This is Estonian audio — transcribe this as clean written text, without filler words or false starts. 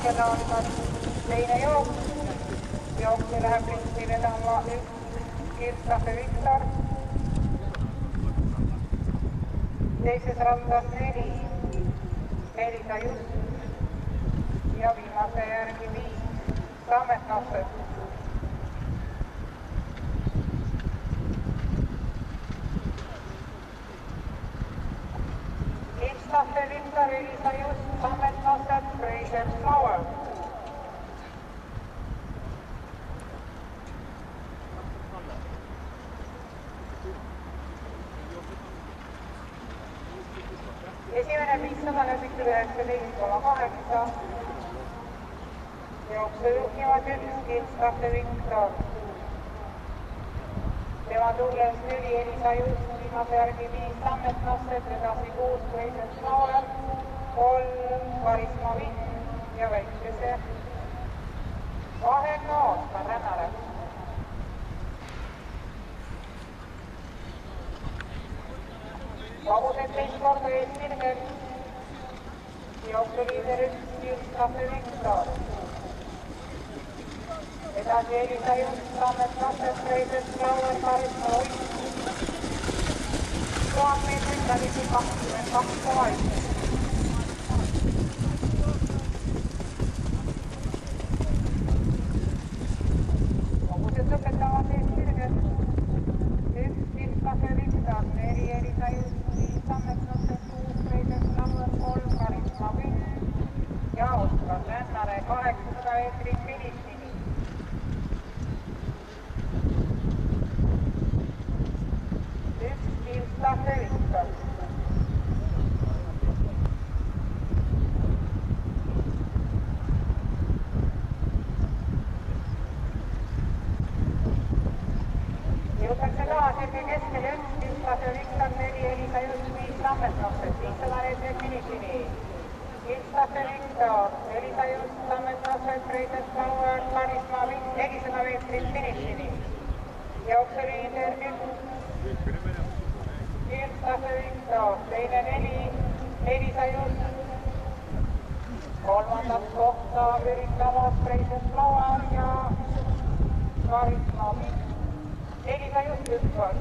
kelle algas teine jooks. Jooksi läheb risti vedama Kirstafe Viktor. Teises randas 4, Elisa Just ja viimase järgi 5, Tammet Nostet. Kirstafe Viktor, Elisa Just, Tammet Nostet, Fraser Flower. Esimene 549,8. Jooksu juhtivad 1, Kirstafe Viktor. Tema tulles 4, Elisa Just, viimase järgi 5, Tammet Nostet, edasi 6, Fraser Flower, 3, Karisma Vint ja väikese vahega Oskar Rännare. Vabused teist korda eesmirgel. Jooksuliider 1, Kirstafe Viktor. Edasi Elisa Just, Tammet Nostet, Fraser Flower, Karisma Vint. 1000 meetrit läbisi 22,1. Vabused lõpetavad eesmirgel. 1, Kirstafe Viktor, 4, Elisa Just, 5, Tammet Nostet, 6, Fraser Flower, 3, Karisma Vint ja Oskar Rännare 800 meetrit finišini. 1, Kirstafe Viktor. Jõutakse taasirge keskele 1, Kirstafe Viktor, 4, Elisa Just, 5, Tammet Nostet, 500 meetrit finišini. Kirstafe Viktor, Elisa Just, Tammet Nostet, Fraser Flower, Karisma Vint, 400 meetrit finišini. Jooksuliider 1, Kirstafe Viktor, teine 4, Elisa Just. Kolmandat kohta üritavad Fraser Flower ja Karisma Vint. Elisa Just 1 kord.